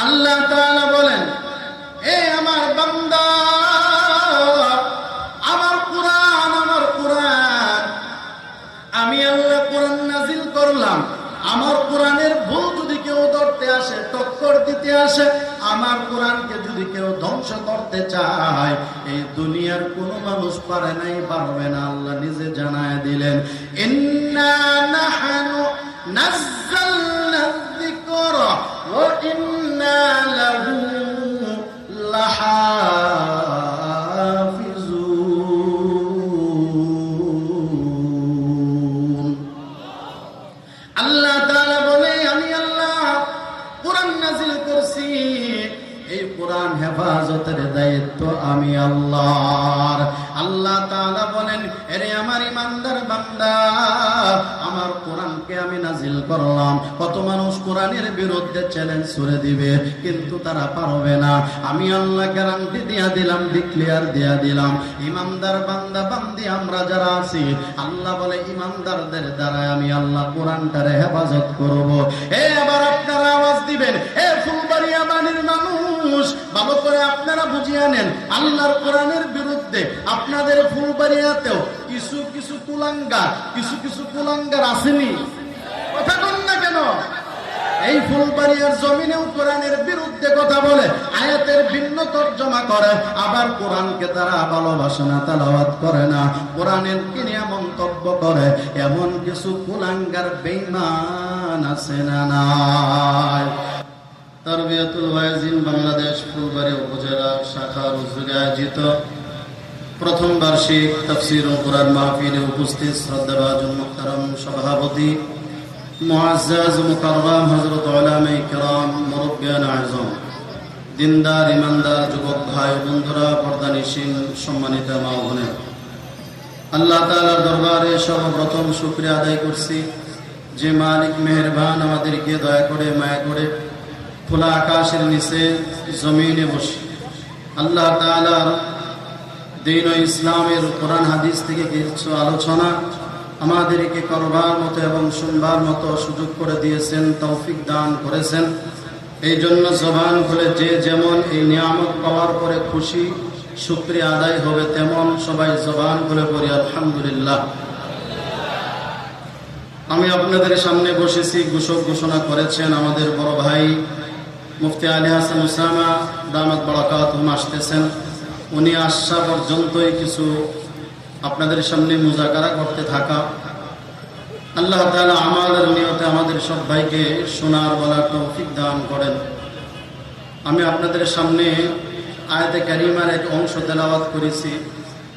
আল্লাহ তাআলা বলেন, এ আমার বান্দা, আমার কোরআন আমি আল্লাহ কোরআন নাজিল করলাম। আমার কোরআনের ভুল যদি কেউ ধরতে আসে, টক্কর দিতে আসে, আমার কোরআনকে যদি কেউ ধ্বংস করতে চায়, এই দুনিয়ার কোনো মানুষ পারে নাই, পারবে না। আল্লাহ নিজে জানায় দিলেন, ইন্না নাহনু নাযালনা যিকরা ওয়া ইন্না লাহু লাহাফিজুন। আল্লাহ তাআলা বলে, আমি আল্লাহ কোরআন নাযিল করছি, এই কোরআন হেফাজতের দায়িত্ব আমি আল্লাহর। আল্লাহ তাআলা বলেন, আরে আমার ইমানদার বান্দা, আমার কোরআনকে আমি নাজিল করলাম। কত মানুষ কোরআনের বিরুদ্ধে চ্যালেঞ্জ ছুড়ে দিবে, কিন্তু তারা পারবে না। আমি আল্লাহ গ্যারান্টি দিয়া দিলাম, ডিক্লেয়ার দিয়া দিলাম, ইমানদার বান্দা বান্দি আমরা যারা আছি, আল্লাহ বলে ইমানদারদের দ্বারা আমি আল্লাহ কোরআনটারে হেফাজত করব। এবার আপনারা আওয়াজ দিবেন, এ ফুলবাড়িয়া বাণীর মানুষ, ভালো করে আপনারা বুঝিয়ে নেন, আল্লাহর কোরআনের বিরুদ্ধে আপনাদের ফুলবাড়িয়াতেও কিছু কিছু কুলাঙ্গার আসেনি? কথা বল না কেন? এই ফুলবাড়িয়ার জমিনেও কোরআনের বিরুদ্ধে কথা বলে, আয়াতের ভিন্ন তর্জমা করে, আবার কোরআনকে তারা ভালোবাসে না, তেলাওয়াত করে না, কোরআনের কিনিয়া মন্তব্য করে। এমন কিছু কুলাঙ্গার বেঈমান আছে না নাই? তারবিয়াতুল ওয়াইজিন বাংলাদেশ ফুলবাড়িয়া উপজেলা শাখার উদ্যোগে আয়োজিত প্রথম বার্ষিক তাফসীরুল কোরআন মাহফিলে উপস্থিত শ্রদ্ধাভাজন মুহতারাম সভাপতি মুআজ্জাজ মুকাররম হযরত উলামায়ে কিরাম, মুরব্বিয়ান আযম, দিনদার ইমানদার যুবক ভাই বন্ধুরা, পর্দানিশীন সম্মানিত মা ও বোনেরা, আল্লাহ তাআলার দরবারে সর্বপ্রথম শুকরিয়া আদায় করছি, যে মালিক মেহেরবান আমাদেরকে দয়া করে মায়া করে খোলা আকাশের নিচে জমিনে বসে আল্লাহ তাআলার দ্বীন ও ইসলামের কোরআন হাদিস থেকে কিছু আলোচনা আমাদেরকে করবার মতো এবং শুনবার মতো সুযোগ করে দিয়েছেন, তৌফিক দান করেছেন। এই জন্য জবান খুলে যে যেমন এই নিয়ামত পাওয়ার পরে খুশি শুকরিয়া আদায় হবে, তেমন সবাই জবান খুলে পড়ি আলহামদুলিল্লাহ। আমি আপনাদের সামনে বসেছি, ঘোষণা করেছেন আমাদের বড় ভাই মুফতি আলী হাসান উসামা দামাত বারাকাতুহুম আসতেছেন। উনি আসা পর্যন্তই কিছু আপনাদের সামনে মুজাকারা করতে থাকা। আল্লাহ তাআলা আমাদের নিয়তে আমাদের সব ভাইকে শোনার বলার তৌফিক দান করেন। আমি আপনাদের সামনে আয়াতে কারিমার এক অংশ তেলাওয়াত করেছি।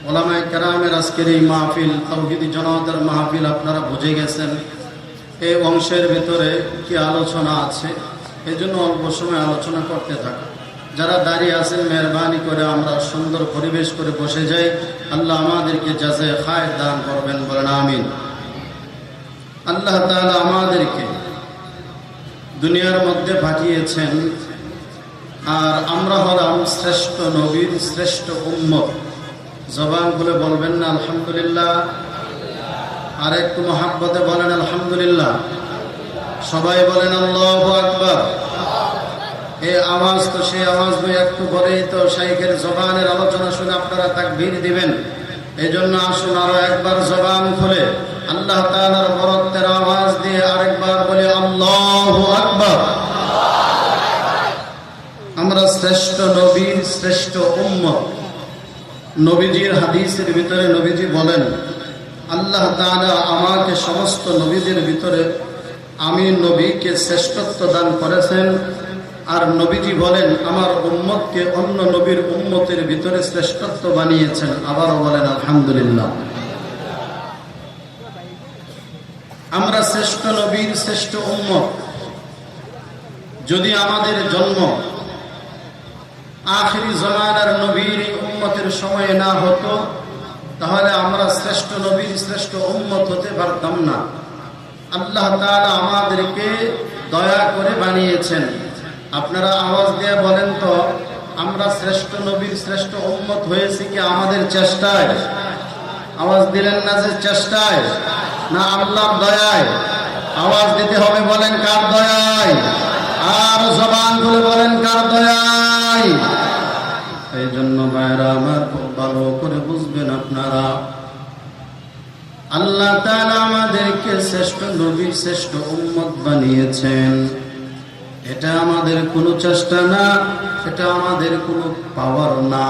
ওলামায়ে কেরামের আজকের এই মাহফিল তাওহীদি জনতার মাহফিল, আপনারা বুঝে গেছেন এই অংশের ভিতরে কি আলোচনা আছে। এই জন্য অল্প সময় আলোচনা করতে থাকা। যারা দাঁড়িয়ে আছেন, মেহরবানি করে আমরা সুন্দর পরিবেশ করে বসে যাই। আল্লাহ আমাদেরকে জাযায়ে খায়র দান করবেন, বলেন আমিন। আল্লাহ তাআলা আমাদেরকে দুনিয়ার মধ্যে পাঠিয়েছেন, আর আমরা হলাম শ্রেষ্ঠ নবীর শ্রেষ্ঠ উম্মত। জবান খুলে বলবেন না আলহামদুলিল্লাহ? আর একটু মহাব্বতে বলেন আলহামদুলিল্লাহ। সবাই বলেন আল্লাহু আকবার। এই আওয়াজ তো সেই আওয়াজ নয়, একটু পরেই তো শাইখের জবানের আলোচনা শুনে আপনারা তাকবীর দিবেন। এই জন্য আসুন আরো একবার জবান খুলে আল্লাহ তাআলার বরকতের আওয়াজ দিয়ে আরেকবার বলি আল্লাহু আকবার। আমরা শ্রেষ্ঠ নবীর শ্রেষ্ঠ উম্মত। নবীজির হাদিসের ভিতরে নবীজি বলেন, আল্লাহ তাআলা আমাকে সমস্ত নবীদের ভিতরে আমি নবীকে শ্রেষ্ঠত্ব দান করেছেন। আর নবীজি বলেন, আমার উম্মতকে অন্য নবীর উম্মতের ভিতরে শ্রেষ্ঠত্ব বানিয়েছেন। আবারও বলেন আলহামদুলিল্লাহ। আমরা শ্রেষ্ঠ নবীর শ্রেষ্ঠ উম্মত। যদি আমাদের জন্ম আখিরি জামানার নবীর উম্মতের সময়ে না হতো, তাহলে আমরা শ্রেষ্ঠ নবীর শ্রেষ্ঠ উম্মত হতে পারতাম না। আল্লাহ তাআলা আমাদেরকে দয়া করে বানিয়েছেন। আপনারা আওয়াজ দিয়ে বলেন তো, আমরা শ্রেষ্ঠ নবীর শ্রেষ্ঠ উম্মত হয়েছি কি আমাদের চেষ্টায়? আওয়াজ দিলেন না যে চেষ্টায়, না আল্লাহর দয়ায়? আওয়াজ দিতে হবে, বলেন কার দয়ায়? আর জবান খুলে বলেন জন্য ভাইরা আমার খুব ভালো করে বুঝবেন আপনারা, আল্লাহ তাআলা আমাদেরকে শ্রেষ্ঠ নবী শ্রেষ্ঠ উম্মত বানিয়েছেন। এটা আমাদের কোনো চেষ্টা না, এটা আমাদের কোনো পাওয়ার না।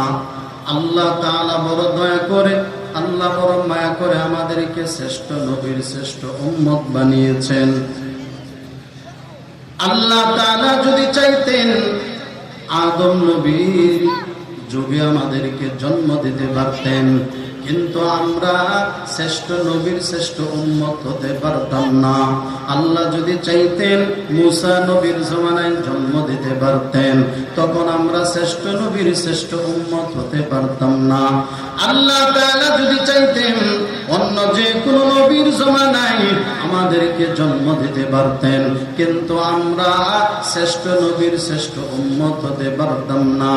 আল্লাহ তাআলা বড় দয়া করে, আল্লাহ বড় মায়া করে আমাদেরকে শ্রেষ্ঠ নবীর শ্রেষ্ঠ উম্মত বানিয়েছেন। আল্লাহ তাআলা যদি চাইতেন আদম নবীর যুগে আমাদেরকে জন্ম দিতে পারতেন, কিন্তু আমরা শ্রেষ্ঠ নবীর শ্রেষ্ঠ উম্মত হতে পারতাম না। আল্লাহ যদি চাইতেন মুসা নবীর জমানায় জন্ম দিতে পারতেন, তখন আমরা শ্রেষ্ঠ নবীর শ্রেষ্ঠ উম্মত হতে পারতাম না। আল্লাহ তাআলা যদি চাইতেন অন্য যে কোনো নবীর জমানায় আমাদেরকে জন্ম দিতে পারতেন, কিন্তু আমরা শ্রেষ্ঠ নবীর শ্রেষ্ঠ উম্মত হতে পারতাম না।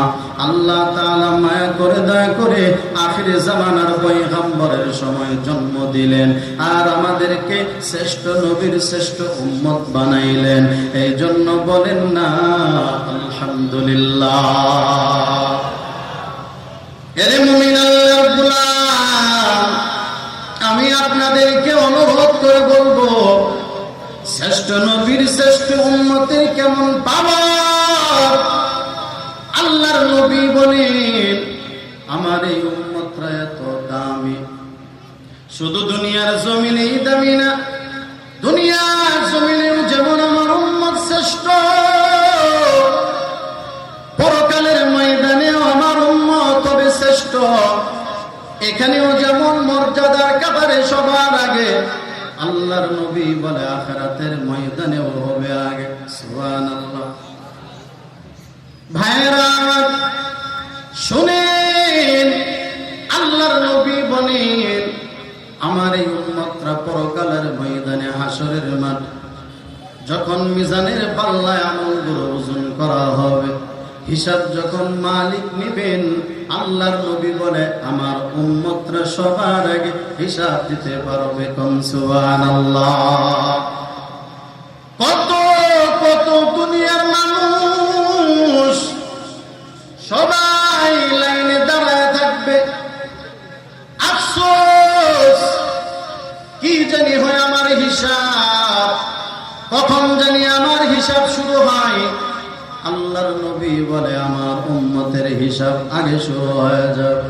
আল্লাহ তাআলা মায়া করে দয়া করে আখিরে জামানার পয়গম্বরের সময় জন্ম দিলেন, আর আমাদেরকে শ্রেষ্ঠ নবীর শ্রেষ্ঠ উম্মত বানাইলেন। এই জন্য বলেন না আলহামদুলিল্লাহ। এরে মুমিন আল্লাহর গোলাম, আমি আপনাদেরকে অনুরোধ করে বলবো, শ্রেষ্ঠ নবীর শ্রেষ্ঠ উম্মতের কেমন পাওয়ার। আল্লাহর নবী বলেন আমার এই উম্মতরা এত দামি, শুধু দুনিয়ার জমিনেই দামি না, দুনিয়ার জমিনেও যেমন আমার উম্মত শ্রেষ্ঠ, পরকালের ময়দানেও আমার উম্মত হবে শ্রেষ্ঠ। এখানেও যেমন মর্যাদার কাতারে সবার আগে, আল্লাহর নবী বলে আখিরাতের ময়দানেও হবে আগে। সুবহানাল্লাহ। ভাইরা শুনেন, আল্লাহর নবী বলেন আমার এই উম্মতরা পরকালের ময়দানে হাসরের মাঠ যখন মিজানের পাল্লায় আমলগুলো ওজন করা হবে, হিসাব যখন মালিক নেবেন, আল্লাহর নবী বলে আমার উম্মতরা সবার আগে হিসাব দিতে পারবে। কোন সুবহানাল্লাহ। কত কত দুনিয়ার মানুষ সবাই লাইনে দাঁড়ায় থাকবে, আফসোস কি জানি হয় আমার হিসাব, কখন জানি আমার হিসাব শুরু হয়। আল্লাহর নবী বলে আমার উম্মতের হিসাব আগে শুরু হয়ে যাবে।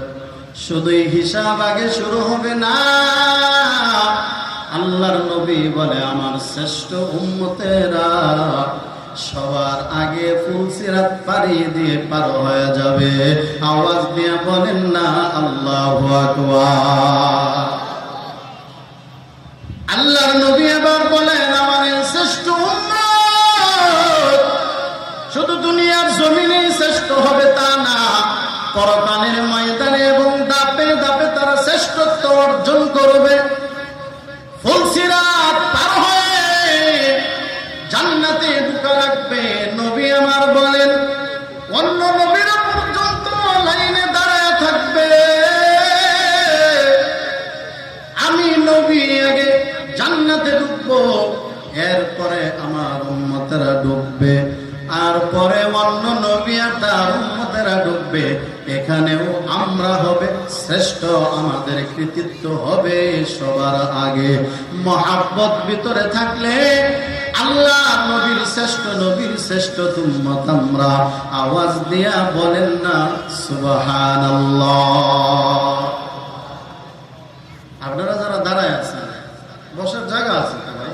শুধুই হিসাব আগে শুরু হবে না, আল্লাহর নবী বলে আমার শ্রেষ্ঠ উম্মতেরা সবার আগে ফুলসিরাত পাড়ি দিয়ে পার হয়ে যাবে। আওয়াজ দিয়ে বলেন না আল্লাহু আকবার। আল্লাহর নবী এবার বলেন আমার শ্রেষ্ঠ উম্মত শুধু দুনিয়ার জমিনেই শ্রেষ্ঠ হবে তা না, পরকালের ময়দানে এবং দাপে দাপে তারা শ্রেষ্ঠত্ব অর্জন করবে। ফুলসিরাত পার হয়ে জান্নাতে ঢুকা রাখবে। নবী আমার বলেন অন্য নবীরা পর্যন্ত লাইনে দাঁড়ায় থাকবে, আমি নবী আগে জান্নাতে ঢুকবো, এরপরে আমার উম্মতেরা ঢুকবে, আর পরে অন্য নবী আর তার উম্মতেরা ঢুকবে। এখানেও আমরা হবে শ্রেষ্ঠ, আমাদের কৃতিত্ব হবে সবার আগে। মহাব্বত ভিতরে থাকলে আল্লাহ নবীর শ্রেষ্ঠ, নবীর শ্রেষ্ঠ উম্মত আমরা। আওয়াজ দিয়া বলেন না সুবহানাল্লাহ। আপনারা যারা দাঁড়ায় আছেন, বসার জায়গা আছে তো ভাই,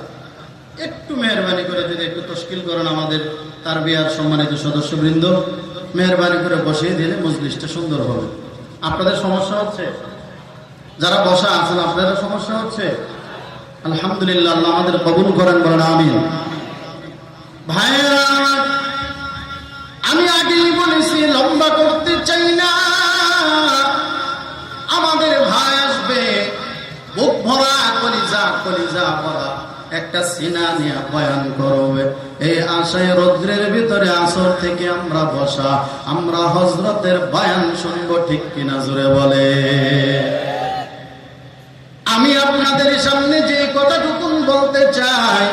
একটু মেহরবানি করে যদি একটু তশকিল করেন আমাদের তারবিয়ার সম্মানিত সদস্যবৃন্দ, মেহরবানি করে বসিয়ে দিলে মজলিসটা সুন্দর হবে। আপনাদের সমস্যা হচ্ছে? যারা বসা আছেন আপনাদের সমস্যা হচ্ছে? আলহামদুলিল্লাহ, আল্লাহ আমাদের কবুল করেন, বলেন আমিন। ভাইরা আমি আগেই বলেছি লম্বা করতে চাই না, আমাদের ভাই আসবে বুক ভরা কলিজা কলিজা ভরা একটা সিনা নিয়ে বয়ান করবে। এই আশায় রৌদ্রের ভিতরে আসর থেকে আমরা বসা, আমরা হযরতের বয়ান শুনবো, ঠিক কিনা জোরে বলে। আমি আপনাদের সামনে যে কথাটুকু বলতে চাই,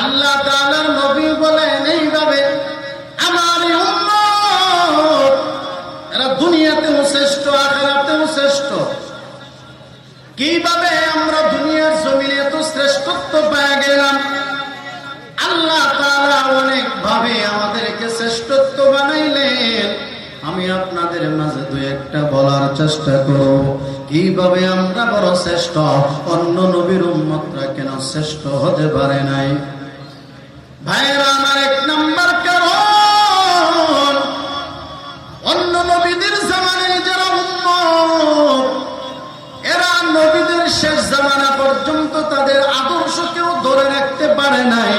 আল্লাহ তাআলার নবী বলেন এইভাবে আমার উম্মত এরা গেলাম। আল্লাহ তাআলা অনেক ভাবে আমাদেরকে শ্রেষ্ঠত্ব বানাইলেন। আমি আপনাদের মাঝে দুই একটা বলার চেষ্টা করব, কিভাবে আমরা বড় শ্রেষ্ঠ, অন্য নবীর উম্মতরা কেন শ্রেষ্ঠ হতে পারে নাই। ভাইরা আমার, এক নাম্বার কারণ, অন্য নবীদের জামানায় যারা উম্মত, এরা নবীদের শেষ জামানা পর্যন্ত তাদের আদর্শ কেউ ধরে রাখতে পারে নাই।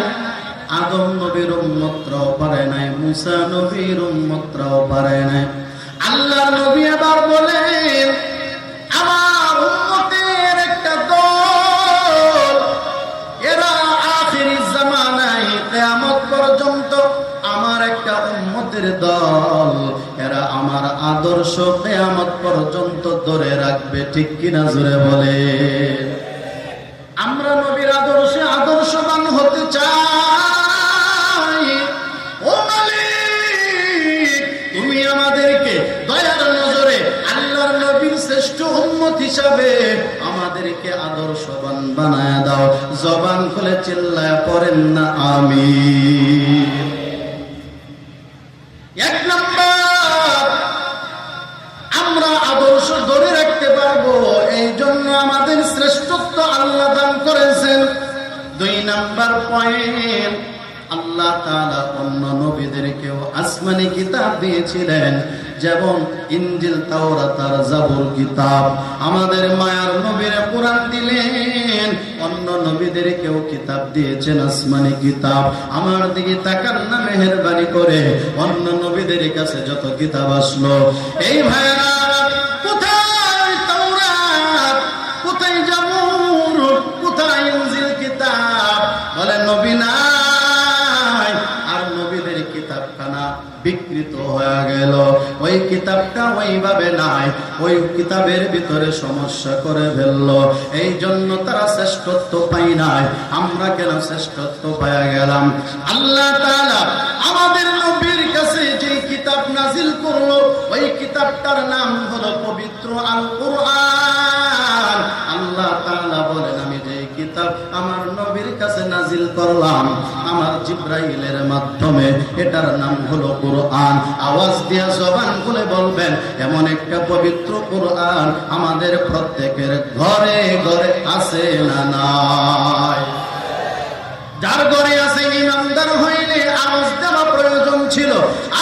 আদম নবীর উম্মতরাও পারে নাই, মুসা নবীর উম্মতরাও পারে নাই। আল্লাহর নবী আবার বলেন, আমার উম্মতের একটা দল, এরা আখিরি জামানায় কিয়ামত পর্যন্ত আমার একটা উম্মতের দল, এরা আমার আদর্শ কিয়ামত পর্যন্ত ধরে রাখবে। ঠিক কিনা জোরে বলে? আমরা নবীর আদর্শে আদর্শবান হতে চাই। ও মালিক, তুমি আমাদেরকে দয়ার নজরে আল্লাহর নবীর শ্রেষ্ঠ উম্মত হিসাবে আমাদেরকে আদর্শবান বানায় দাও। জবান খুলে চিল্লায় পড়েন না আমিন। এক নাম্বার, আমরা আদর্শ ধরে রাখতে পারবো, এই জন্য আমাদের শ্রেষ্ঠত্ব আল্লাহ দান করেছেন। দুই নাম্বার পয়েন্ট, আল্লাহ তাআলা অন্য নবীদেরকেও আসমানি কিতাব দিয়েছিলেন, যেমন ইনজিল, তাওরাত আর জাবুর কিতাব। আমাদের মায়ার নবীরা কোরআন দিলেন, অন্য নবীদেরকেও কিতাব দিয়েছেন, আসমানি কিতাব। আমার দিকে তাকান না মেহেরবানি করে, অন্য নবীদের কাছে যত কিতাব আসলো, এই ভাইরা, কোথায় তাওরাত, কোথায় জাবুর, কোথায় ইনজিল কিতাব? বলে নবী নাই। আর নবীদের কিতাবখানা বিকৃত হয়ে গেল, ওই কিতাবটা ওইভাবে নাই, ওই কিতাবের ভিতরে সমস্যা করে ফেললো। এই জন্য তারা শ্রেষ্ঠত্ব পাই নাই, আমরা কেন শ্রেষ্ঠত্ব পাইয়া গেলাম? আল্লাহ তাআলা আমাদের নবীর কাছে যে কিতাব নাজিল করলো, ওই কিতাবটার নাম হলো পবিত্র আল কুরআন। আল্লাহ তাআলা বলেন, আমি যে কিতাব আমার নবীর কাছে নাজিল করলাম আমার জিবরাইলের মাধ্যমে, এটার নাম হলো কুরআন। আওয়াজ দিয়া জবান খুলে বলবেন, এমন একটা পবিত্র কুরআন আমাদের প্রত্যেকের ঘরে ঘরে আছে না নাই? যার ঘরে আছে, ইমানদার হইলে আওয়াজ দেওয়া প্রয়োজন ছিল।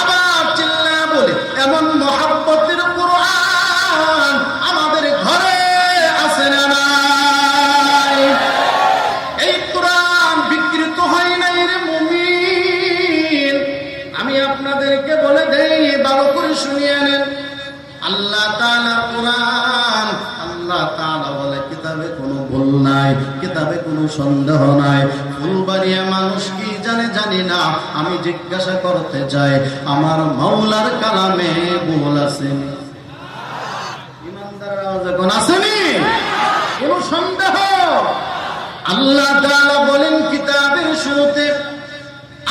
আবার চিল্লা বলে, এমন মহাব্বতের কুরআন আমাদের ঘরে আছে না নাই? এই কুরআন বিকৃত হয় নাই রে মুমিন। আমি আপনাদেরকে বলে দেই, ভালো করে শুনিয়ে নেন। আল্লাহ তাআলা কুরআন, আল্লাহ তাআলা বলে কিতাবে কোনো ভুল নাই, কিতাবে কোনো সন্দেহ নাই। ফুলবাড়িয়া মানুষ কি জানে জানি না, আমি জিজ্ঞাসা করতে চাই, আমার মাওলার কালামে ভুল আছে? ইমানদাররা যখন আসেনি কোনো সন্দেহ? আল্লাহ তাআলা বলেন কিতাবের শুরুতে,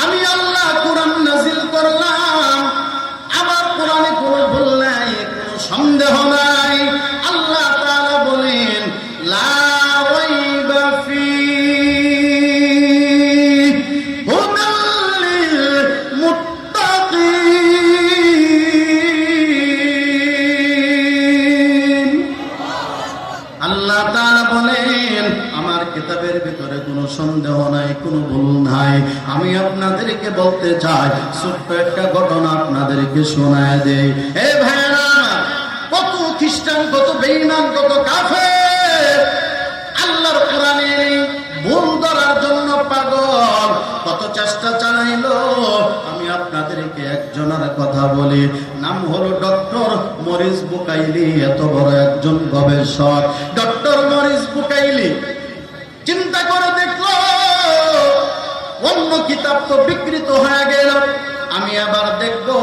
আমি আল্লাহ কোরআন নাজিল করলাম, আমার কোরআনে কোনো ভুল নাই, কোনো সন্দেহ নাই। আল্লাহ তাআলা বলেন, লা রাইবা ফীহি হুদাল লিল মুত্তাকিন। আল্লাহ তাআলা বলেন, আমার কিতাবের ভিতরে কোনো সন্দেহ নাই, কোনো ভুল নাই। আমি আপনাদেরকে বলতে চাই, ছোট্ট একটা ঘটনা আপনাদেরকে শোনায় দেই। হে ভাইরা, কত খ্রিস্টান, কত বেঈমান, কত কাফের আল্লাহর কোরআনে ভুল ধরার জন্য পাগল, কত চেষ্টা চালাইলো। আমি আপনাদেরকে একজনের কথা বলি, নাম হলো ডক্টর মরিস বুকাইলি। এত বড় একজন গবেষক ডক্টর মরিস বুকাইলি চিন্তা করে দেখলো, অন্য কিতাব তো বিকৃত হয়ে গেল, আমি আবার দেখবো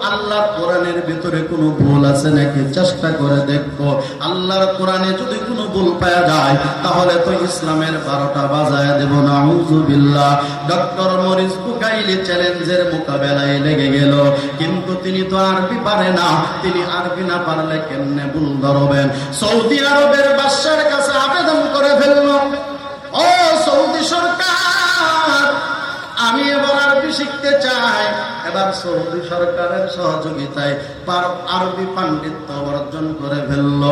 আল্লাহর কোরআনের ভিতরে কোনো ভুল আছে নাকি, চেষ্টা করে দেখবো। আল্লাহর কোরআনে যদি কোনো ভুল পাওয়া যায়, তাহলে তো ইসলামের 12টা বাজায় দেব। নাউযুবিল্লাহ। ডক্টর মরিস বুকাইলি চ্যালেঞ্জের মোকাবেলায় লেগে গেল, কিন্তু তিনি তো আরবি পারে না। তিনি আরবি না পারলে কেমনে ভুল ধরবেন? সৌদি আরবের বাদশার কাছে আবেদন করে ফেলল, ও সৌদি সরকার, শিখতে চায়, এবার সৌদি সরকারের সহযোগিতায় আরবি পাণ্ডিত্য অর্জন করে ফেলল।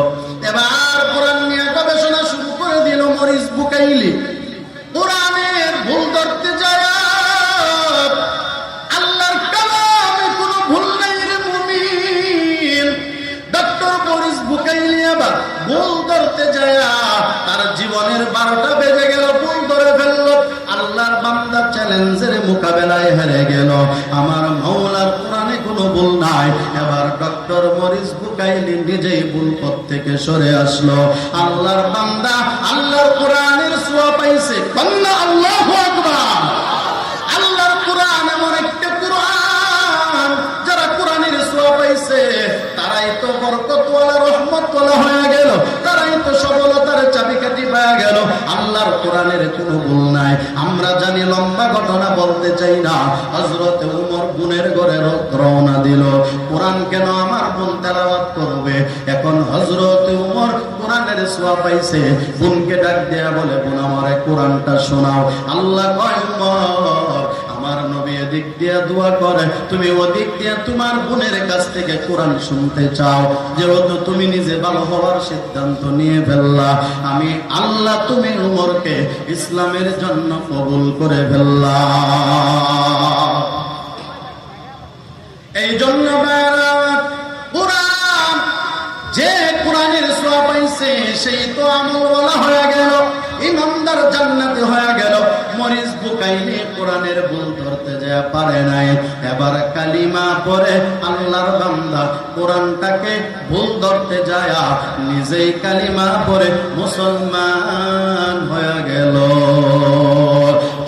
এবার কোরআন নিয়ে গবেষণা শুরু করে দিল মরিস বুকাইলি। কোরআনের ভুল ধরতে যায়, আল্লাহর কালামে কোনো ভুল নাই রে মুমিন। ডক্টর মরিস বুকাইলি আবার ভুল ধরতে যায়, তার জীবনের 12টা বেজে গেল, ভুল ধরে ফেলল। আল্লাহর বান্দা চ্যালেঞ্জের মোকাবেলায় হেরে গেল। আমার মাওলার কোরআনে কোনো ভুল নাই। এবার ডক্টর মরিস বুকাইলি নিজেই ভুল পথ থেকে সরে আসলো। আল্লাহর বান্দা আল্লাহর কোরআনের ছোঁয়া পাইছে। বান্দা আল্লাহু আকবার। আল্লাহর কোরআন এমন একটা কোরআন, যারা কোরআনের ছোঁয়া পাইছে তারাই তো বরকতওয়ালা রহমতওয়ালা হয়ে গেল, তারাই তো সফলতার চাবিকাঠি পেয়ে গেল। আল্লাহর কোরআনের কোনো ভুল নাই। আমরা জানি, লম্বা ঘটনা বলতে চাই না। হযরত ওমর বোনের ঘরে রওনা দিল। কোরআন কেন আমার বোন তেলাওয়াত করবে? এখন হযরত ওমর কোরআনের ছোঁয়া পাইছে, বোনকে ডাক দেয়া বলে, বোন আমারে কোরআনটা শোনাও। আল্লাহ কয়, ওমর আমার নবী এদিক দিয়ে দোয়া করে, তুমি ওদিক দিয়ে তোমার বোনের কাছ থেকে কোরআন শুনতে চাও। যেহেতু তুমি নিজে ভালো হওয়ার সিদ্ধান্ত নিয়ে ফেললা, আমি আল্লাহ তুমি উমরকে ইসলামের জন্য কবুল করে ফেললা। এই জন্য কোরআন, যে কোরআনের ছোঁয়া পাইছে সেই তো আমলওয়ালা হয়ে গেল, ইমানদার জান্নাতে হয়ে গেল। মরিস বুকাইলি কোরআনের ভুল ধরতে যায় পারে নাই। এবার কালিমা পড়ে আল্লাহর বান্দা কোরআনটাকে ভুল ধরতে যায়, নিজেই কালিমা পড়ে মুসলমান হয়ে গেল।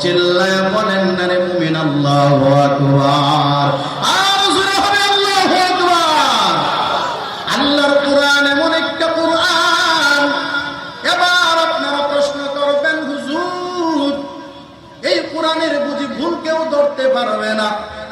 চিল্লায় বলেন না রে মুমিন আল্লাহু আকবার। আর জোরে হবে আল্লাহু আকবার। আল্লাহর কোরআন এমন একটা কোরআন। এবার আপনারা প্রশ্ন করবেন, হুজুর এই কোরআনের বুঝি ভুল কেউ ধরতে পারবে না?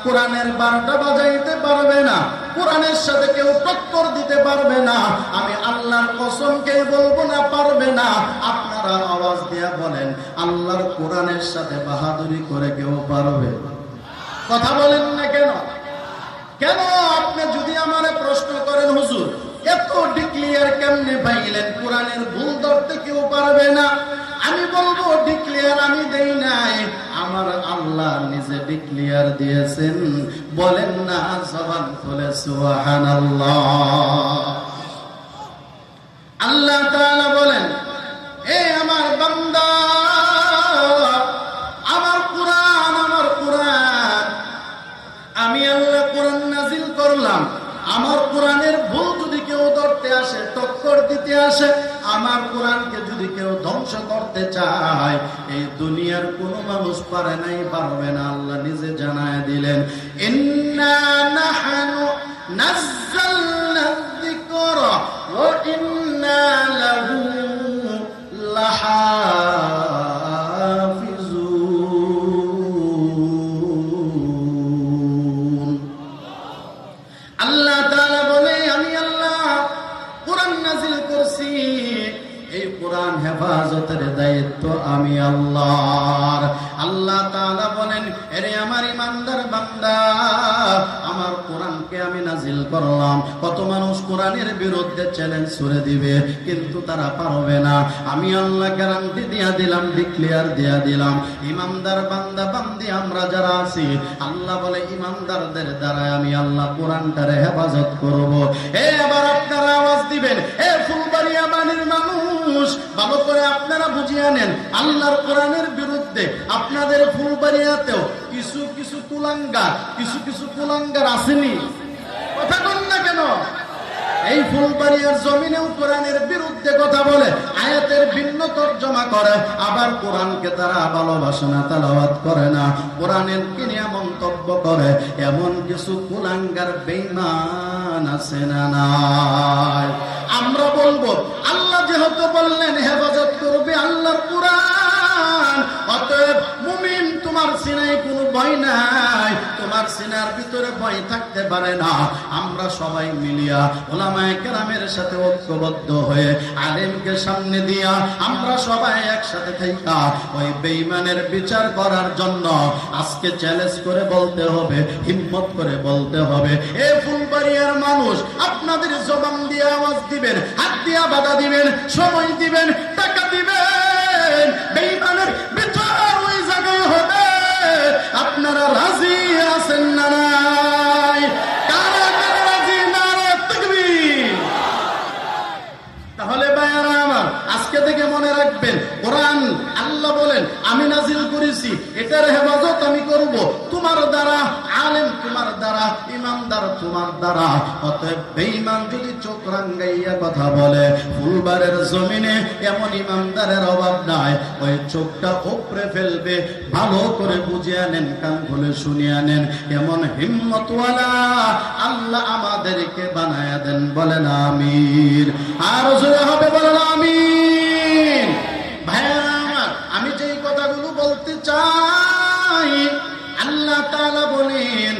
কোরআনের 12টা বাজাইতে পারবে না? কোরআনের সাথে কেউ টক্কর দিতে পারবে না? আমি আল্লাহর কসমকে বলবো না পারবে না। আপনারা আওয়াজ দিয়া বলেন, আল্লাহর কোরআনের সাথে বাহাদুরি করে কেউ পারবে? কথা বলেন না কেন? কেন? আপনি যদি আমারে প্রশ্ন করেন, হুজুর এত ডিক্লিয়ার কেমনে পাইলেন কোরআনের ভুল ধরতে কেউ পারবে না? আমি বলবো, ডিক্লিয়ার আমি দেই নাই, আমার আল্লাহ নিজে ডিক্লিয়ার দিয়েছেন। বলেন না জবান খুলে সুবহানাল্লাহ। আল্লাহ তাআলা বলেন, এ আমার বান্দা, আমার কোরআন আমি আল্লাহ কোরআন নাজিল করলাম। আমার কোরআনের ভুল যদি কেউ ধরতে আসে, টক্কর দিতে আসে, আমার কোরআনকে যদি কেউ ধ্বংস করতে চায়, এই দুনিয়ার কোন মানুষ পারে নাই, পারবে না। আল্লাহ নিজে জানায় দিলেন, ইন্না নাহনু নাযালনা যিকরা ওয়া ইন্না লাহু লাহাফিজুন। আল্লাহ তাআলা বলে, আমি আল্লাহ কোরআন নাযিল করছি, এই কোরআন হেফাজতের দায়িত্ব আমি আল্লাহর। আল্লাহ তাআলা বলেন, এরে আমার ইমানদার বান্দা, আমার কোরআনকে আমি নাজিল করলাম। কত মানুষ কোরআনের বিরুদ্ধে চ্যালেঞ্জ ছুড়ে দিবে, কিন্তু তারা পারবে না। আমি আল্লাহ গ্যারান্টি দিয়া দিলাম, ডিক্লেয়ার দিয়া দিলাম, ইমানদার বান্দা বান্দি আমরা যারা আছি, আল্লাহ বলে ইমানদারদের দ্বারা আমি আল্লাহ কোরআনটারে হেফাজত করব। এবার আপনারা আওয়াজ দিবেন, এ ফুলবাড়িয়া বাণীর মানুষ, ভালো করে আপনারা বুঝিয়ে নেন, আল্লাহর কোরআনের বিরুদ্ধে আপনাদের ফুলবাড়িয়াতেও কিছু কিছু কুলাঙ্গার আসেনি? কথা বল না কেন? এই ফুলবাড়িয়ার জমিনেও কোরআনের বিরুদ্ধে কথা বলে, আয়াতের ভিন্ন তর্জমা করে, আবার কোরআনকে তারা ভালোবাসে না, তেলাওয়াত করে না, কোরআনের কিনিয়া মন্তব্য করে। এমন কিছু কুলাঙ্গার বেঈমান আছে না নাই? আমরা বলবো, আল্লাহ যেহেতু বললেন হেফাজত করবে আল্লাহর কোরআন, অতএব মুমিন, তোমার সিনায় কোনো ভয় নাই, তোমার সিনার ভিতরে ভয় থাকতে পারে না। আমরা সবাই মিলিয়া উলামায়ে কেরামের সাথে ঐক্যবদ্ধ হয়ে আলেমকে সামনে দিয়া আমরা সবাই একসাথে থাইকা ওই বেঈমানের বিচার করার জন্য আজকে চ্যালেঞ্জ করে বলতে হবে, হিম্মত করে বলতে হবে, এ ফুলবাড়িয়ার মানুষ, আপনাদের জবান দিয়ে আওয়াজ দিবেন, হাত দিয়া বাধা দিবেন, সময় দিবেন, টাকা দিবেন, বেঈমানের বিচার ওই জায়গায় হবে। আপনারা রাজি আছেন না নাই? কারা কারা রাজি? নারে তাকবীর। তাহলে ভাইয়ারা আমার, আজকে থেকে মনে রাখবেন, কোরআন আল্লাহ বলেন আমি নাজিল করেছি, এটার হেফাজত আমি করব তোমার দ্বারা, আলেম তোমার দ্বারা, ইমানদার তোমার দ্বারা। অতএব বেঈমান যদি চোখ রাঙ্গাইয়া কথা বলে, ফুলবাড়ির জমিনে এমন ইমানদারের অভাব নাই, ওই চোখটা উপড়ে ফেলবে। ভালো করে বুঝিয়ে নেন, কান খুলে শুনিয়ে নেন, এমন হিম্মতওয়ালা আল্লাহ আমাদেরকে বানায়া দেন। বলেন আমিন। আর জোরে হবে বলেন আমিন। ভাইরা আমার, আমি যেই কথাগুলো বলতে চাই, আল্লাহ তাআলা বলেন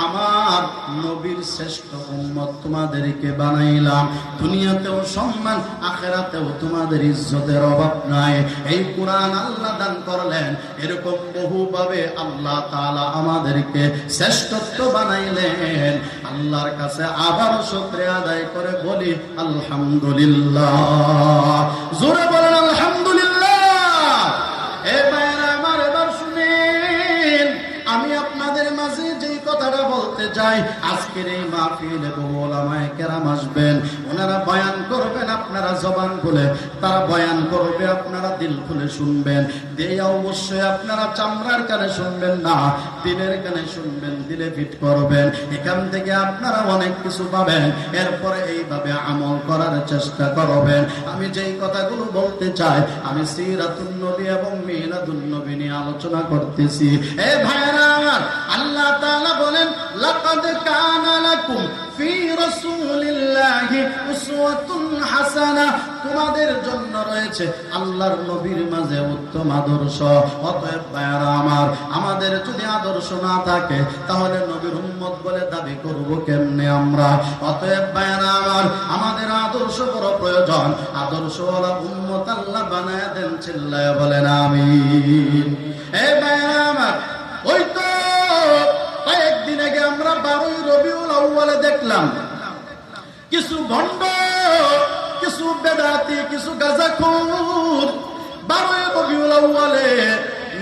আমার নবীর শ্রেষ্ঠ উম্মত তোমাদেরকে বানাইলাম, দুনিয়াতেও সম্মান, আখিরাতেও তোমাদের ইজ্জতের অভাব নাই। এই কোরআন আল্লাহ দান করলেন, এরকম বহুভাবে আল্লাহ তাআলা আমাদেরকে শ্রেষ্ঠত্ব বানাইলেন। আল্লাহর কাছে আবার শুকরিয়া আদায় করে বলি আলহামদুলিল্লাহ। জোরে বলেন আলহামদুলিল্লাহ। এ ভাইরা আমার, এবার শুনেন, আমি আপনাদের মাঝে যেই কথাটা বলতে চাই, আজকের এই মাহফিলে বহু উলামায়ে কেরাম আসবেন, ওনারা বয়ান করবেন, আপনারা জবান খুলে তারা বয়ান করবে, আপনারা দিল খুলে শুনবেন। দেয়া অবশ্যই আপনারা চামড়ার কানে শুনবেন না, দিলের কানে শুনবেন, দিলে ফিট করবেন। এখান থেকে আপনারা অনেক কিছু পাবেন, এরপরে এইভাবে আমল করার চেষ্টা করবেন। আমি যেই কথাগুলো বলতে চাই, আমি সিরাতুন নবী এবং মিলাদুন নবী নিয়ে আলোচনা করতেছি। এ ভাইরা আমার, আল্লাহ তাআলা বলেন লাকাদ কানা লাকুম ফি রাসূলিল্লাহি উসওয়াতুন হাসানাহ, তোমাদের জন্য রয়েছে আল্লাহর নবীর মাঝে উত্তম আদর্শ। অতএব ভাইরা আমার, আমাদের যদি আদর্শ না থাকে তাহলে নবীর উম্মত বলে দাবি করব কেমনে আমরা? অতএব ভাইরা আমার, আমাদের আদর্শ বড় প্রয়োজন। আদর্শওয়ালা উম্মত আল্লাহ বানায়া দেন, চিল্লায়া বলেন আমিন। এ ভাইরা আমার, ওই তো কয়েকদিন আগে আমরা 12ই রবিউল আউয়ালে দেখলাম কিছু ভণ্ড, কিছু বেদাতি, কিছু গাঁজাখোর 12ই রবিউল আউয়ালে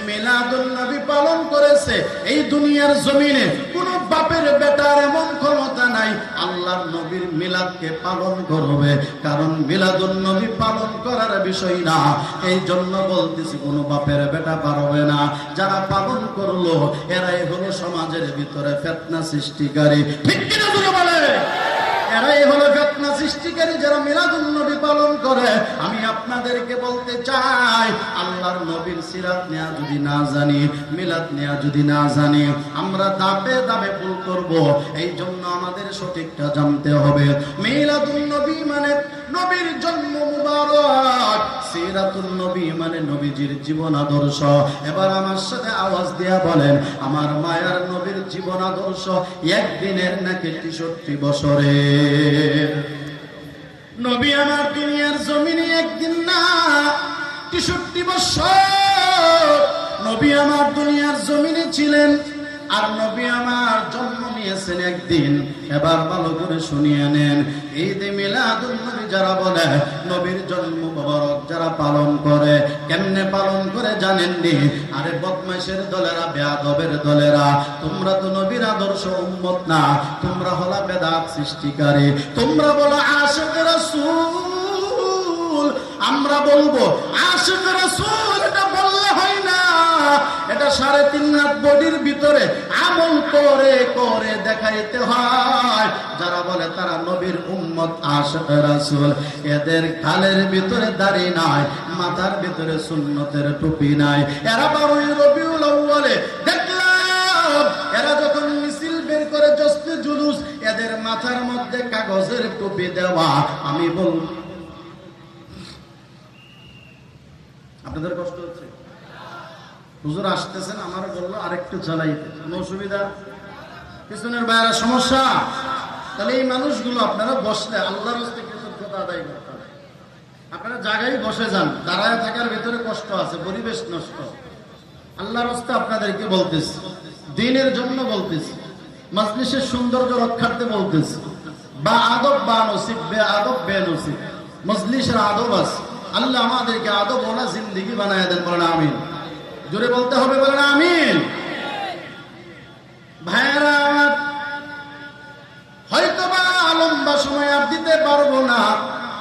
মিলাদুন নবী পালন করেছে। এই দুনিয়ার জমিনে কোন বাপের বেটার এমন ক্ষমতা নাই আল্লাহর নবীর মিলাদকে পালন করবে, কারণ মিলাদুন নবী পালন করার বিষয় না। এই জন্য বলতেছি, কোন বাপের বেটা পারবে না। যারা পালন করলো এরাই হলো সমাজের ভিতরে ফিতনা সৃষ্টিকারী। ঠিক কিনা বলে বলে? এরাই হলো ফিতনা সৃষ্টিকারী, যারা মিলাদুন নবী পালন করে। আমি আপনাদেরকে বলতে চাই, আল্লাহর নবীর সিরাত নেয়া যদি না জানি, মিলাদ নেয়া যদি না জানি, আমরা দাবে দাবে ভুল করব। এই জন্য আমাদের সঠিকটা জানতে হবে। মিলাদুন নবী মানে নবীর জন্ম মুবারক, সিরাতুন নবী মানে নবীজির জীবন আদর্শ। এবার আমার সাথে আওয়াজ দিয়া বলেন, আমার মায়ার নবীর জীবন আদর্শ একদিনের নাকি 63 বছরের? নবী আমার দুনিয়ার জমিনে একদিন না, 63 বছর নবী আমার দুনিয়ার জমিনে ছিলেন। আর নবী আমার জন্ম নিয়েছেন একদিন। এবার ভালো করে শুনিয়ে নেন, ঈদে মিলাদুন নবী যারা বলে, নবীর জন্ম মোবারক যারা পালন করে, কেমনে পালন করে জানেন নি? আরে বদমাইশের দলেরা, বেয়াদবের দলেরা, তোমরা তো নবীর আদর্শ উম্মত না, তোমরা হলা বেদাত সৃষ্টিকারী। তোমরা বলো আশিক রাসূল, আমরা বলবো আশিক রাসূল। এটা বললে হয় না, এটা 3.5 হাত বডির ভিতরে আমল করে করে দেখাইতে হয়। যারা বলে তারা নবীর উম্মত, আশিক রাসূল, এদের গালের ভিতরে দাড়ি নাই, মাথার ভিতরে সুন্নতের টুপি নাই। এরা 12ই রবিউল আউয়ালে দেখলাম, এরা যখন মিছিল বের করে জশ্নে জুলুস, এদের মাথার মধ্যে কাগজের টুপি দেওয়া। আমি বল, আপনাদের কষ্ট হচ্ছে? হুজুর আসতেছেন, আমার বললো আরেকটু চালাইতে, কোনো অসুবিধা? পিছনের বাইরে সমস্যা? তাহলে এই মানুষগুলো আপনারা বসলে আল্লাহর হস্তে কৃতজ্ঞতা আদায় করতে হবে। আপনারা জায়গায় বসে যান, দাঁড়ায় থাকার ভিতরে কষ্ট আছে, পরিবেশ নষ্ট। আল্লাহর হস্তে আপনাদেরকে বলতেছি, দিনের জন্য বলতেছি, মজলিসের সৌন্দর্য রক্ষার্থে বলতেছি। বা আদব বা নসিব, বে আদব বে নসিব। মজলিসের আদব আছে, আল্লাহ আমাদেরকে আদব ওলা জিন্দেগি বানায় দেন, বলেন আমিন। জোরে বলতে হবে, বলেন আমিন। ভাইয়েরা আমার, হয়তো বা লম্বা সময় আর দিতে পারবো না,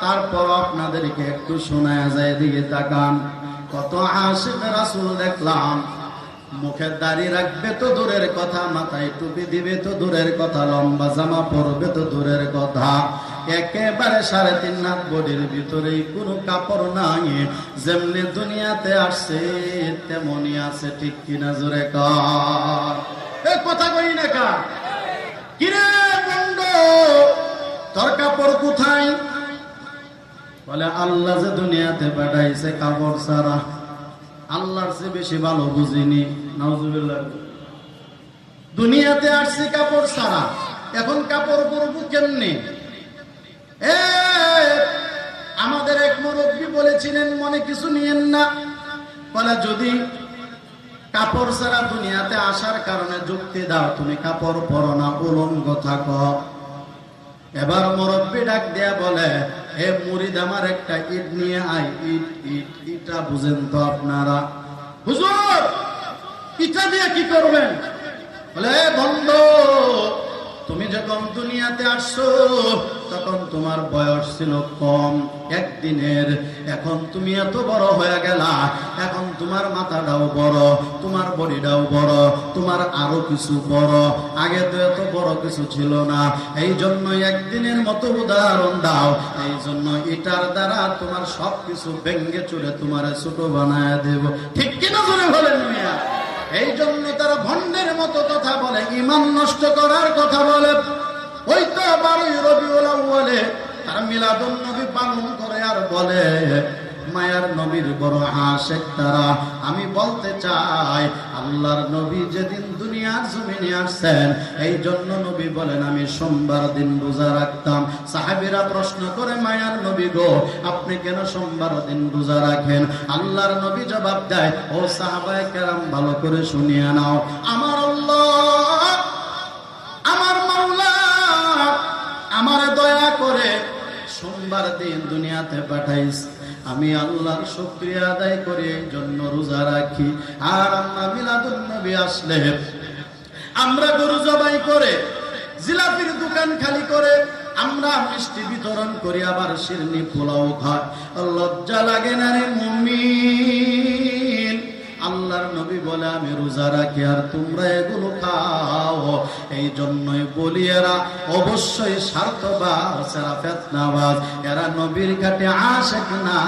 তারপর আপনাদেরকে একটু শোনায় যায়। দিকে তাকান, কত আশিক রাসূল দেখলাম, মুখে দাড়ি রাখবে তো দূরের কথা, মাথায় টুপি দিবে তো দূরের কথা, লম্বা জামা পরবে তো দূরের কথা, একেবারে 3.5 হাত বডির ভিতরেই কোনো কাপড় নাই। যেমনি দুনিয়াতে আসছে তেমনি আছে, ঠিক কিনা? জোরে কর, এই কথা কই না কা? কিরে বন্ধ, তোর কাপড় কোথায়? বলে আল্লাহ যে দুনিয়াতে পাঠাইছে কাপড় ছাড়া। আল্লাহর চেয়ে বেশি ভালো বুঝিনি, নাউজুবিল্লাহ। দুনিয়াতে আসছি কাপড় ছাড়া, এখন কাপড় পরবো কেমনে? আমাদের এক মুরব্বী বলেছিলেন, মনে কিছু নিয়েন না, বলে যদি কাপড় ছাড়া দুনিয়াতে আসার কারণে যুক্তি দাও, তুমি কাপড় পরো না, উলঙ্গ থাকো। এবার মুরব্বী ডাক দেয়া বলে, হে মুরিদ, আমার একটা ইট নিয়ে আয়। ইটা বুঝেন তো আপনারা? হুজুর, ইটা দিয়ে কি করবেন? বলে বন্ধু, তুমি যখন দুনিয়াতে আসছো তখন তোমার বয়স ছিল কম, একদিনের। এখন তুমি এত বড় হয়ে গেলা, এখন তোমার মাথাটাও বড়, তোমার বডিটাও বড়, তোমার আরো কিছু বড়। আগে তো এত বড় কিছু ছিল না, এই জন্য একদিনের মতো উদাহরণ দাও। এই জন্য এটার দ্বারা তোমার সবকিছু ভেঙ্গে চুরে তোমার ছোট বানায় দেব, ঠিক কিনা? জোরে বলেন মিয়া। এই জন্য তারা ভণ্ডের মতো কথা বলে, ঈমান নষ্ট করার কথা বলে। ওই তো 12ই রবিউল আউয়ালে তারা মিলাদুন নবী পালন করে আর বলে মায়ার নবীর বড় আশিক তারা। আমি বলতে চাই, আল্লাহর নবী যেদিন দুনিয়ার জমিনে আসছেন, এই জন্য নবী বলেন আমি সোমবার দিন রোজা রাখতাম। সাহাবীরা প্রশ্ন করে, মায়ার নবী গো, আপনি কেন সোমবার দিন রোজা রাখেন? আল্লাহর নবী জবাব দেয়, ও সাহাবায়ে কেরাম, ভালো করে শুনিয়ে নাও, আমার আল্লাহ, আমার মাওলা আমার দয়া করে সোমবার দিন দুনিয়াতে পাঠাইছে। আমি আল্লাহর শুকরিয়া আদায় করি, এই জন্য রোজা রাখি। আর আমরা মিলাদুন নবী আসলে আমরা গরু জবাই করে, জিলাপির দোকান খালি করে, আমরা মিষ্টি বিতরণ করি, আবার শিরনি পোলাও খাই। লজ্জা লাগে না রে মুমিন? আল্লাহর নবী বলে আমি রোজা রাখি আর তোমরা এগুলো খাও। এই জন্যই বলি, এরা অবশ্যই স্বার্থবাজ, এরা ফিতনাবাজ, এরা নবীর ঘাটে আশিক না,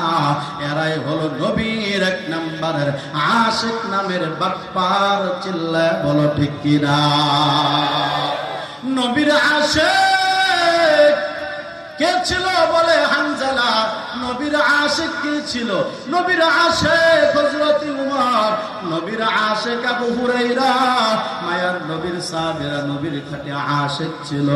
এরাই হলো নবীর 1 নম্বরের আশিক নামের বাটপার। চিল্লায় বলো ঠিক কিনা? নবীর আশিক কে ছিল? বলে হানজালা। নবীর আশিক কে ছিল? নবীর আশিক হযরত উমর, নবীর আশিক আবু হুরায়রা। মায়ার নবীর সাহাবীরা নবীর খাটে আশিক ছিল।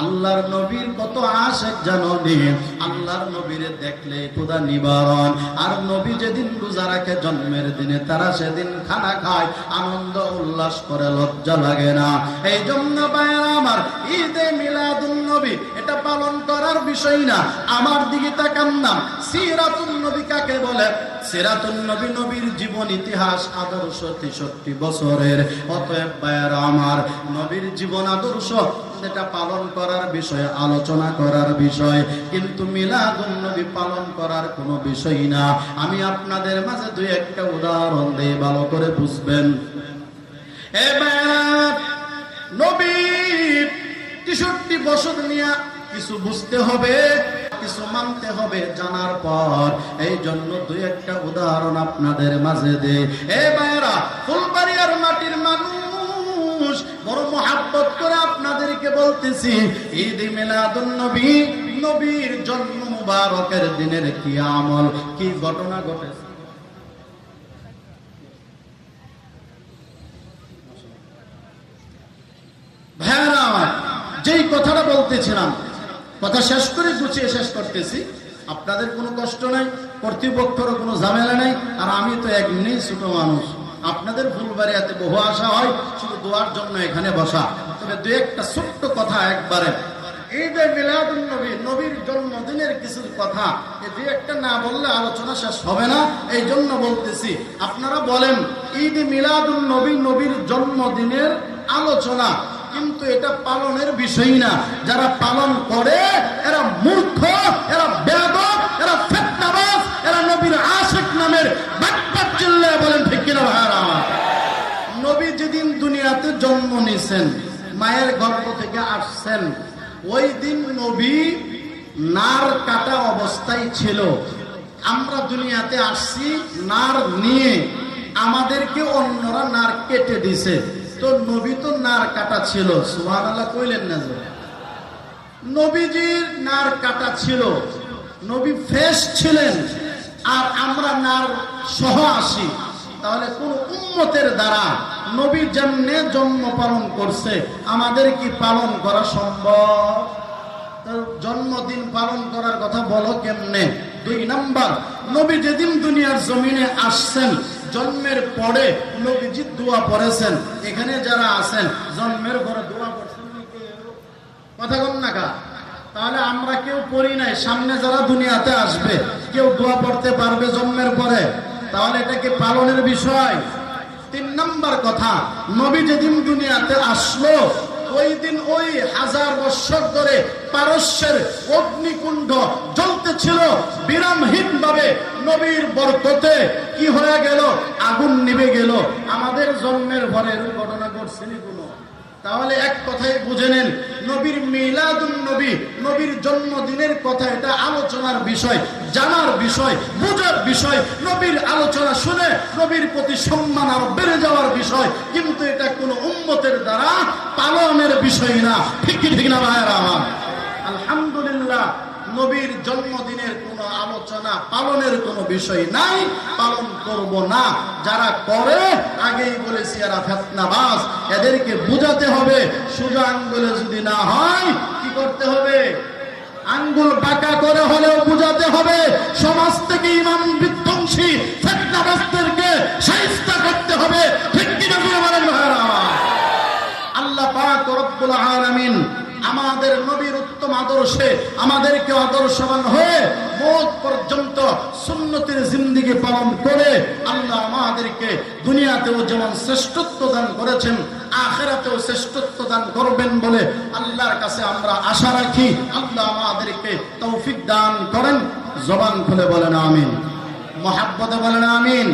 আল্লাহর নবীর কত আশিক জানো নি? আল্লাহর নবীরে দেখলে ক্ষুধা নিবারণ। আর নবী যেদিন রোজা রাখে জন্মের দিনে, তারা সেদিন খানা খায়, আনন্দ উল্লাস করে, লজ্জা লাগে না। এই জন্য ভাইরা আমার, ঈদে মিলাদুন নবী এটা পালন করার বিষয় না। আমার দিকে তাকান না, সিরাতুন নবী কাকে বলে? সিরাতুন নবী, নবীর জীবন ইতিহাস আদর্শ 63 বছরের। অতএব ভাইরা আমার, নবীর জীবন আদর্শ এটা পালন করার বিষয়, আলোচনা করার বিষয়, কিন্তু মিলাদুন নবী পালন করার কোনো বিষয় না। আমি আপনাদের মাঝে 2-1টা উদাহরণ দেই, ভালো করে বুঝবেন। এবার নবীর 63 বছর নিয়ে কিছু বুঝতে হবে, কিছু মানতে হবে। জানার পর এই জন্য 2-1টা উদাহরণ আপনাদের মাঝে দে। এ ভাইরা, ফুলবাড়িয়ার মাটির মানুষ, বড় মহব্বত করে আপনাদেরকে বলতেছি, ঈদ মিলাদুন নবী, নবীর জন্ম মুবারকের দিনের কি আমল, কি ঘটনা ঘটেছে? কথাটা বলতেছিলাম, কথা শেষ করে গুছিয়ে শেষ করতেছি। আপনাদের কোনো কষ্ট নাই, কর্তৃপক্ষেরও কোনো ঝামেলা নাই, আর আমি তো এমনি ছোট মানুষ। আপনাদের ফুলবাড়িয়াতে বহু আশা হয়, শুধু দোয়ার জন্য এখানে বসা। তবে দু একটা ছোট্ট কথা একবারে, ঈদে মিলাদুন নবী, নবীর জন্মদিনের কিছু কথা এই দু একটা না বললে আলোচনা শেষ হবে না, এই জন্য বলতেছি। আপনারা বলেন ঈদ মিলাদুন নবী, নবীর জন্মদিনের আলোচনা, কিন্তু এটা পালনের বিষয় না। যারা পালন করে এরা মূর্খ, এরা বেয়াদব, এরা ফিতনাবাজ, এরা নবীর আশিক নামের বাটপার। চিল্লায় বলেন ঠিক কিনা ভাইরা? নবী যেদিন দুনিয়াতে জন্ম নিয়েছেন, মায়ের গর্ভ থেকে আসছেন, ওই দিন নবী নার কাটা অবস্থায় ছিল। আমরা দুনিয়াতে আসছি নার নিয়ে, আমাদেরকে অন্যরা নার কেটে দিছে। তো নবী তো নার কাটা ছিল। সুবহানাল্লাহ কইলেন না? যে নবীজির নার কাটা ছিল, নবী ফ্রেশ ছিলেন, আর আমরা নার সহ আসি। তাহলে কোন উম্মতের দ্বারা নবী যেমনে জন্ম পালন করছে আমাদের কি পালন করা সম্ভব? জন্মদিন পালন করার কথা বলো কেমনে? 2 নাম্বার, নবী যেদিন দুনিয়ার জমিনে আসছেন, জন্মের পরে নবীজি দোয়া পড়েছেন। এখানে যারা আছেন জন্মের পরে দোয়া পড়ছেন কথা বল না কা? তাহলে আমরা কেউ পড়ি নাই, সামনে যারা দুনিয়াতে আসবে কেউ দোয়া পড়তে পারবে জন্মের পরে? তাহলে এটা কি পালনের বিষয়? 3 নাম্বার কথা, নবী যেদিন দুনিয়াতে আসলো ওই দিন ওই 1000 বছর ধরে পারস্যের অগ্নিকুণ্ড জ্বলতেছিল বিরামহীন ভাবে। নবীর বরকতে কি হয়ে গেল? আগুন নিভে গেল। আমাদের জন্মের পরে ঘটনা ঘটছেনি কোনো? তাহলে এক কথাই বুঝে নেন, নবীর মিলাদুন নবী, নবীর জন্মদিনের কথা এটা আলোচনার বিষয়, জানার বিষয়, বোঝার বিষয়। নবীর আলোচনা শুনে নবীর প্রতি সম্মান আর বেড়ে যাওয়ার বিষয়, কিন্তু এটা কোনো উম্মতের দ্বারা পালনের বিষয় না। ঠিক কি ঠিক না ভাইরা আমার? আলহামদুলিল্লাহ, নবীর জন্মদিনের কোনো আলোচনা পালনের কোনো বিষয় নাই, পালন করব না। যারা করে আগেই বলেছি এরা ফিতনাবাজ, এদেরকে বুঝাতে হবে। সোজা আঙ্গুলে যদি না হয় কি করতে হবে? আঙ্গুল বাঁকা করে হলেও বুঝাতে হবে। সমাজ থেকে ইমান বিধ্বংসী ফিতনাবাজদেরকে শায়েস্তা করতে হবে। ঠিক কি না বলেন ভাইরা? আল্লাহ পাক রব্বুল আলামিন আমাদের নবীর উত্তম আদর্শে আমাদেরকে আদর্শবান হয়ে মওত পর্যন্ত সুন্নতের জিন্দেগি পালন করে আল্লাহ আমাদেরকে দুনিয়াতেও যেমন শ্রেষ্ঠত্ব দান করেছেন, আখিরাতেও শ্রেষ্ঠত্ব দান করবেন বলে আল্লাহর কাছে আমরা আশা রাখি। আল্লাহ আমাদেরকে তৌফিক দান করেন। জবান খুলে বলেন আমিন, মহাব্বতে বলেন আমিন।